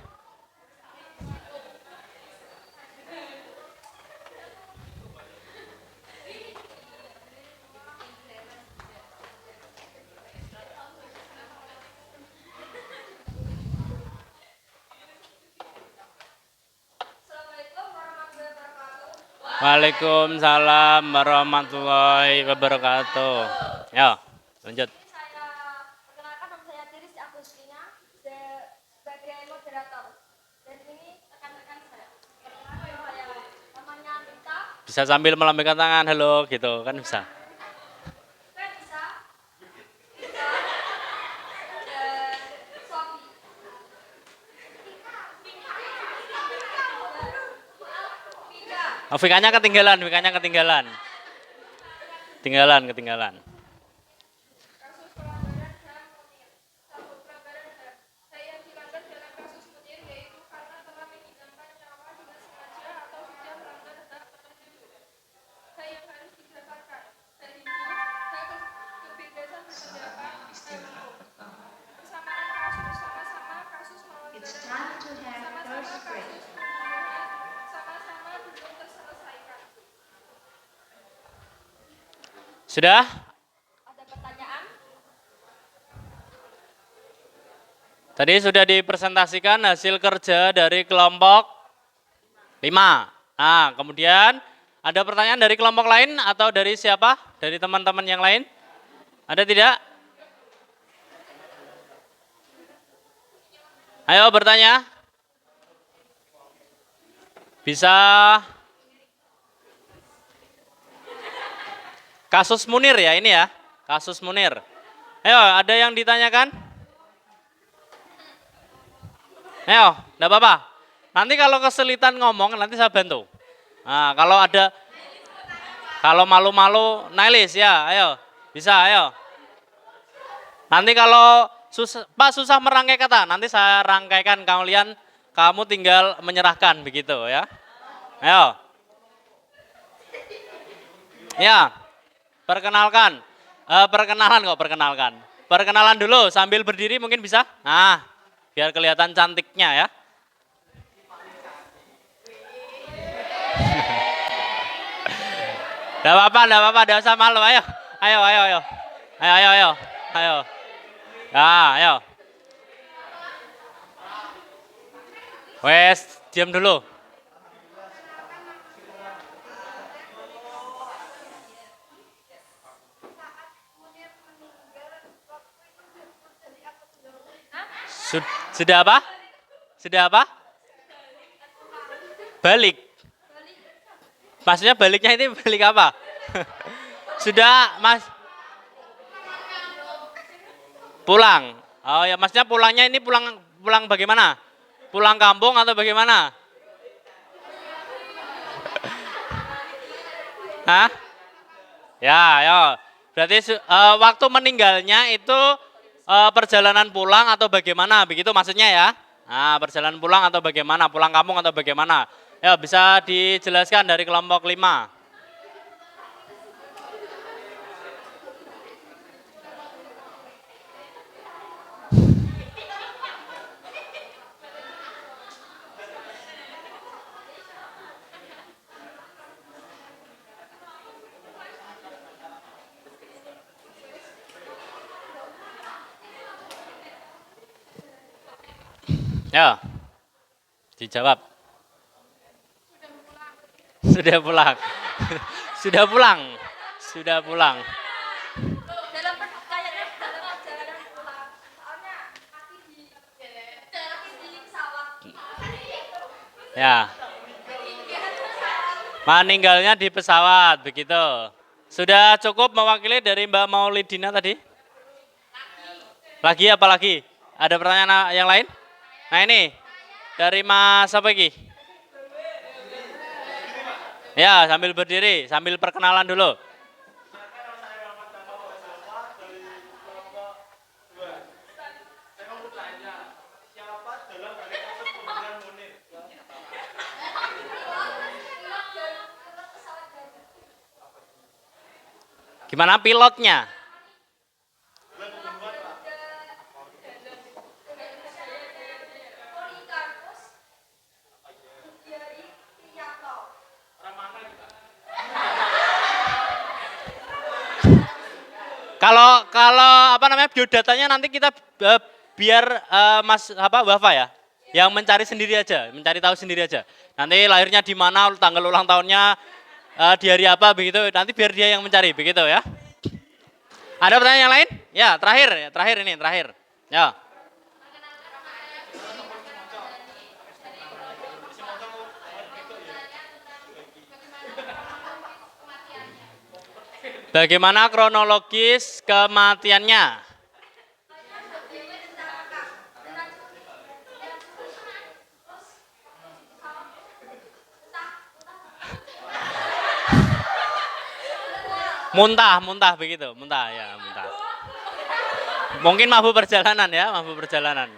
Waalaikumsalam warahmatullahi wabarakatuh. Ya, lanjut. Saya perkenalkan nama saya Tiris Agustina sebagai moderator. Dan ini rekan-rekan saya. Perkenalkan saya namanya Anita. Bisa sambil melambaikan tangan, halo gitu kan bisa. Saya bisa. Dan Sofi. Vika. Oh, VK-nya ketinggalan, VK-nya ketinggalan. Ketinggalan. Kasus pelanggaran HAM Munir. Satu pelanggaran HAM. Saya yang dilanggar dalam kasus Munir yaitu karena telah menghilangkan nyawa dengan sengaja atau sudah melanggar hak tertentu. Hak yang harus didapatkan. Hak hidup, hak kebebasan berpendapat, hak hukum. Persamaan kasus sama-sama kasus pelanggaran HAM, sama-sama kasus pembunuhan, sama-sama belum terselesaikan. Sudah? Ada pertanyaan? Tadi sudah dipresentasikan hasil kerja dari kelompok 5. Nah, kemudian ada pertanyaan dari kelompok lain atau dari siapa? Dari teman-teman yang lain? Ada tidak? Ayo bertanya. Bisa. Kasus Munir ya ini ya, kasus Munir. Ayo, ada yang ditanyakan? Ayo, enggak apa-apa. Nanti kalau kesulitan ngomong, nanti saya bantu. Nah, kalau malu-malu, Nailis ya, ayo. Bisa, ayo. Nanti kalau Pak susah merangkai kata, nanti saya rangkaikan kalian, kamu tinggal menyerahkan begitu ya. Ayo. Ya. Perkenalkan. Perkenalan dulu sambil berdiri mungkin bisa. Nah, biar kelihatan cantiknya ya. Enggak apa-apa, enggak usah malu. Ayo. Ya, ayo. Wes, diam dulu. Sudah apa? Sudah apa? Balik. Maksudnya baliknya ini balik apa? Sudah, Mas. Pulang. Oh ya, maksudnya pulangnya ini pulang bagaimana? Pulang kampung atau bagaimana? Hah? Ya, ya. Berarti waktu meninggalnya itu perjalanan pulang atau bagaimana? Begitu maksudnya ya? Nah, perjalanan pulang atau bagaimana? Pulang kampung atau bagaimana? Ya, bisa dijelaskan dari kelompok 5. Ya, dijawab. Sudah pulang. Sudah pulang. Sudah pulang. Kayaknya dalam perjalanan pulang. Soalnya mati di pesawat. Ya. Meninggalnya di pesawat, begitu. Sudah cukup mewakili dari Mbak Maulidina tadi? Lagi apa lagi? Ada pertanyaan yang lain? Nah ini, dari Mas apa lagi? Ya, sambil berdiri, sambil perkenalan dulu. Gimana pilotnya? Kalau apa namanya biodatanya nanti kita biar Mas Wafa ya, yang mencari sendiri aja, mencari tahu sendiri aja. Nanti lahirnya di mana, tanggal ulang tahunnya di hari apa begitu. Nanti biar dia yang mencari begitu ya. Ada pertanyaan yang lain? Ya terakhir ini terakhir. Ya. Bagaimana kronologis kematiannya? Muntah begitu, muntah. Mungkin mabuk perjalanan ya, mabuk perjalanan.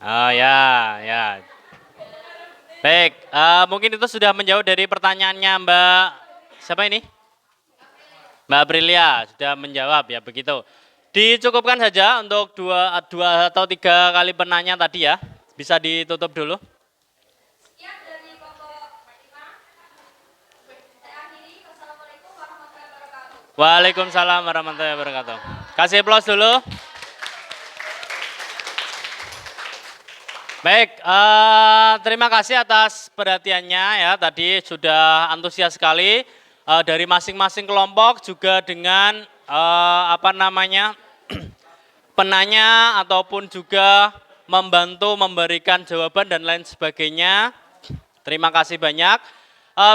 Oh ya. Baik, mungkin itu sudah menjawab dari pertanyaannya Mbak, siapa ini? Mbak Aprilia sudah menjawab ya begitu. Dicukupkan saja untuk dua atau tiga kali penanya tadi ya. Bisa ditutup dulu. Sekian dari Bapak Fatima. Saya akhiri. Wassalamualaikum warahmatullahi wabarakatuh. Waalaikumsalam warahmatullahi wabarakatuh. Kasih aplaus dulu. Baik, terima kasih atas perhatiannya ya. Tadi sudah antusias sekali dari masing-masing kelompok juga dengan penanya ataupun juga membantu memberikan jawaban dan lain sebagainya. Terima kasih banyak.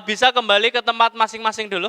Bisa kembali ke tempat masing-masing dulu.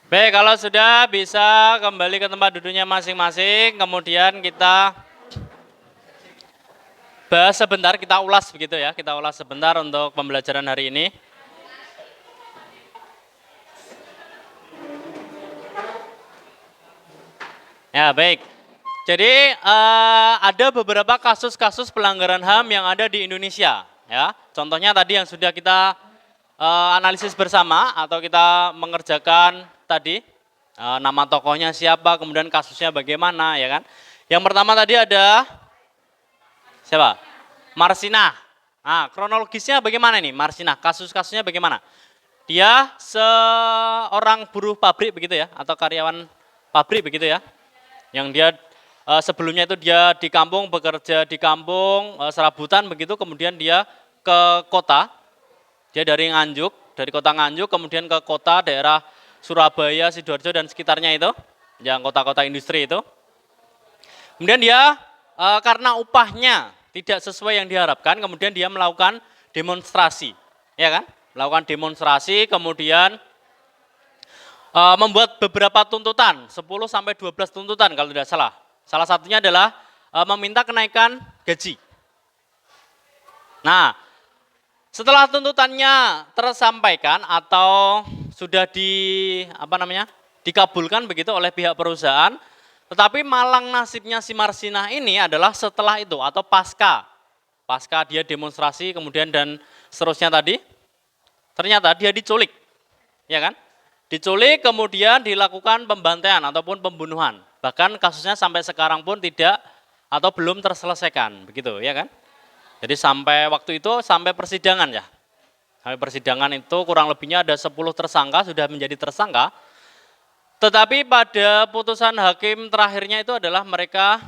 Baik, kalau sudah bisa kembali ke tempat duduknya masing-masing, kemudian kita bahas sebentar, kita ulas begitu ya, kita ulas sebentar untuk pembelajaran hari ini. Ya, baik. Jadi ada beberapa kasus-kasus pelanggaran HAM yang ada di Indonesia, ya. Contohnya tadi yang sudah kita analisis bersama atau kita mengerjakan tadi, nama tokohnya siapa, kemudian kasusnya bagaimana, ya kan. Yang pertama tadi ada siapa? Marsinah. Nah, kronologisnya bagaimana nih Marsinah? Kasus-kasusnya bagaimana? Dia seorang buruh pabrik begitu ya, atau karyawan pabrik begitu ya. Yang dia sebelumnya itu dia di kampung, bekerja di kampung, serabutan begitu, kemudian dia ke kota. Dia dari Nganjuk, dari kota Nganjuk kemudian ke kota daerah Surabaya, Sidoarjo dan sekitarnya itu, yang kota-kota industri itu. Kemudian dia karena upahnya tidak sesuai yang diharapkan, kemudian dia melakukan demonstrasi, ya kan? Melakukan demonstrasi, kemudian membuat beberapa tuntutan, 10 sampai 12 tuntutan kalau tidak salah. Salah satunya adalah meminta kenaikan gaji. Nah, setelah tuntutannya tersampaikan atau sudah dikabulkan begitu oleh pihak perusahaan, tetapi malang nasibnya si Marsinah ini adalah setelah itu atau pasca dia demonstrasi kemudian dan seterusnya tadi, ternyata dia diculik, ya kan? Diculik kemudian dilakukan pembantaian ataupun pembunuhan. Bahkan kasusnya sampai sekarang pun tidak atau belum terselesaikan, begitu ya kan? Jadi sampai waktu itu sampai persidangan ya. Sampai persidangan itu kurang lebihnya ada 10 tersangka sudah menjadi tersangka. Tetapi pada putusan hakim terakhirnya itu adalah mereka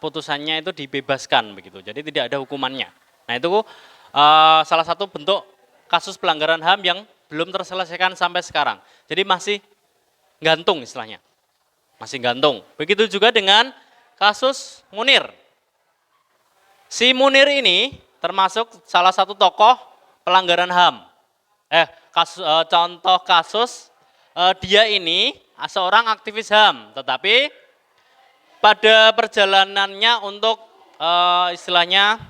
putusannya itu dibebaskan begitu. Jadi tidak ada hukumannya. Nah itu salah satu bentuk kasus pelanggaran HAM yang belum terselesaikan sampai sekarang. Jadi masih gantung istilahnya. Masih gantung. Begitu juga dengan kasus Munir. Si Munir ini termasuk salah satu tokoh pelanggaran HAM. Contoh kasus dia ini seorang aktivis HAM, tetapi pada perjalanannya untuk istilahnya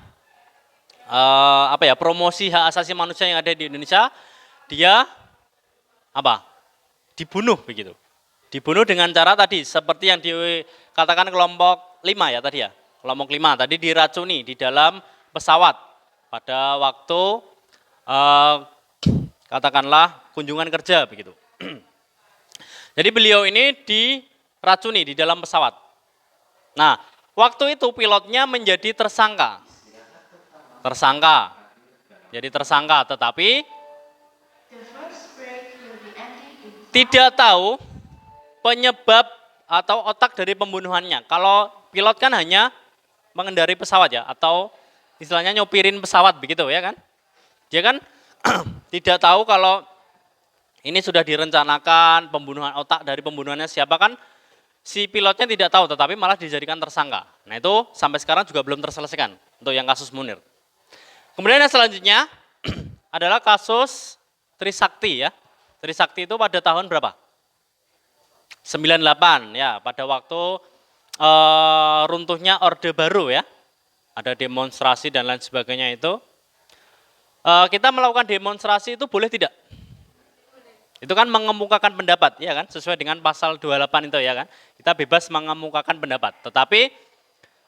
promosi hak asasi manusia yang ada di Indonesia, dia dibunuh begitu. Dibunuh dengan cara tadi seperti yang dikatakan kelompok 5 ya tadi ya. Kelompok 5 tadi diracuni di dalam pesawat pada waktu katakanlah kunjungan kerja begitu. Jadi beliau ini diracuni di dalam pesawat. Nah, waktu itu pilotnya menjadi tersangka. Jadi tersangka, tetapi tidak tahu penyebab atau otak dari pembunuhannya. Kalau pilot kan hanya mengendarai pesawat ya, atau istilahnya nyopirin pesawat begitu ya kan. Dia kan tidak tahu kalau ini sudah direncanakan pembunuhan, otak dari pembunuhannya siapa kan si pilotnya tidak tahu, tetapi malah dijadikan tersangka. Nah itu sampai sekarang juga belum terselesaikan untuk yang kasus Munir. Kemudian yang selanjutnya adalah kasus Trisakti ya. Trisakti itu pada tahun berapa? 98 ya, pada waktu runtuhnya Orde Baru ya. Ada demonstrasi dan lain sebagainya itu. Kita melakukan demonstrasi itu boleh tidak? Itu kan mengemukakan pendapat, ya kan? Sesuai dengan pasal 28 itu ya kan? Kita bebas mengemukakan pendapat. Tetapi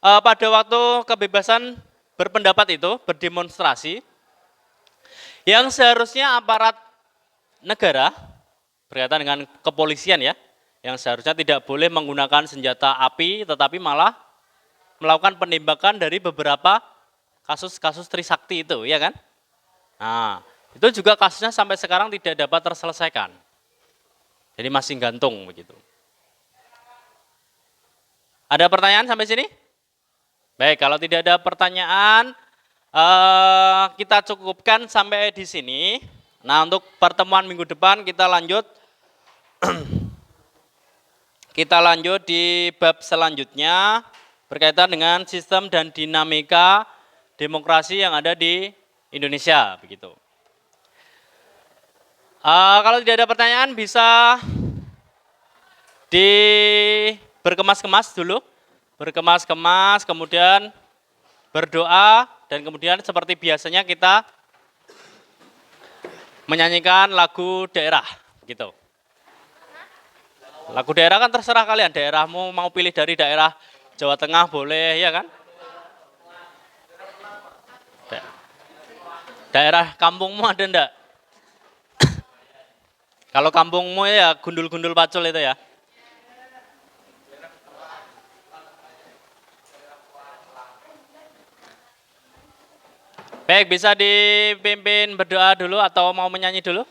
pada waktu kebebasan berpendapat itu, berdemonstrasi, yang seharusnya aparat negara, berkaitan dengan kepolisian ya, yang seharusnya tidak boleh menggunakan senjata api, tetapi malah melakukan penembakan dari beberapa kasus-kasus Trisakti itu, ya kan? Nah, itu juga kasusnya sampai sekarang tidak dapat terselesaikan. Jadi masih gantung begitu. Ada pertanyaan sampai sini? Baik, kalau tidak ada pertanyaan, kita cukupkan sampai di sini. Nah, untuk pertemuan minggu depan kita lanjut di bab selanjutnya berkaitan dengan sistem dan dinamika demokrasi yang ada di Indonesia begitu. Kalau tidak ada pertanyaan bisa berkemas-kemas dulu, berkemas-kemas, kemudian berdoa, dan kemudian seperti biasanya kita menyanyikan lagu daerah gitu. Lagu daerah kan terserah kalian, daerahmu mau pilih dari daerah Jawa Tengah boleh ya kan? Daerah kampungmu ada enggak? Kalau kampungmu ya gundul-gundul pacul itu ya. Baik, bisa dipimpin berdoa dulu atau mau menyanyi dulu?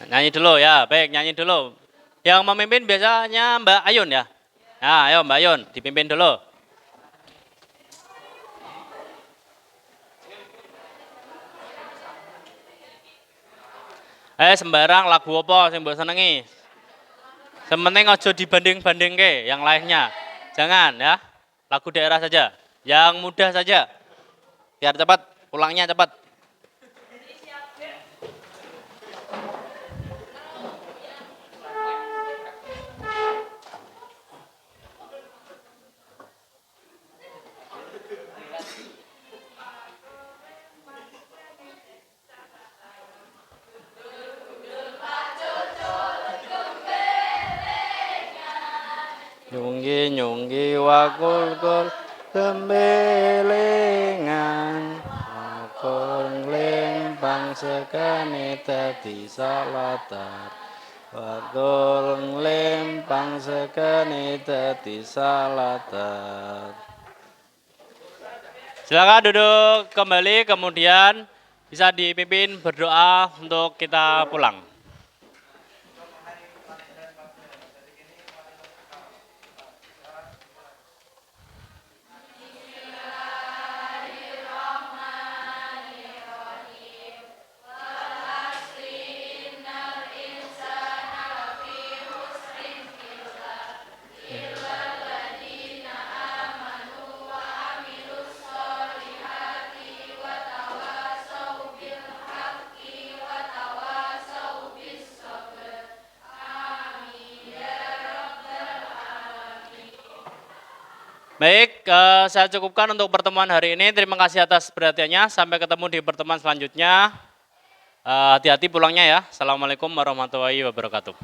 Nyanyi dulu ya, baik nyanyi dulu. Yang memimpin biasanya Mbak Ayun ya? Nah, ayo Mbak Ayun, dipimpin dulu. Sembarang lagu apa sing mbok senengi? Sementing aja dibanding-bandingke yang lainnya. Jangan ya. Lagu daerah saja. Yang mudah saja. Biar cepat, pulangnya cepat. Nyunggi nyunggi wakul kul tembelengan wakul lempang sekane dadi salatar wakul lempang sekane dadi salatar. Silakan duduk kembali, kemudian bisa dipimpin berdoa untuk kita pulang. Baik, saya cukupkan untuk pertemuan hari ini. Terima kasih atas perhatiannya. Sampai ketemu di pertemuan selanjutnya. Hati-hati pulangnya ya. Assalamualaikum warahmatullahi wabarakatuh.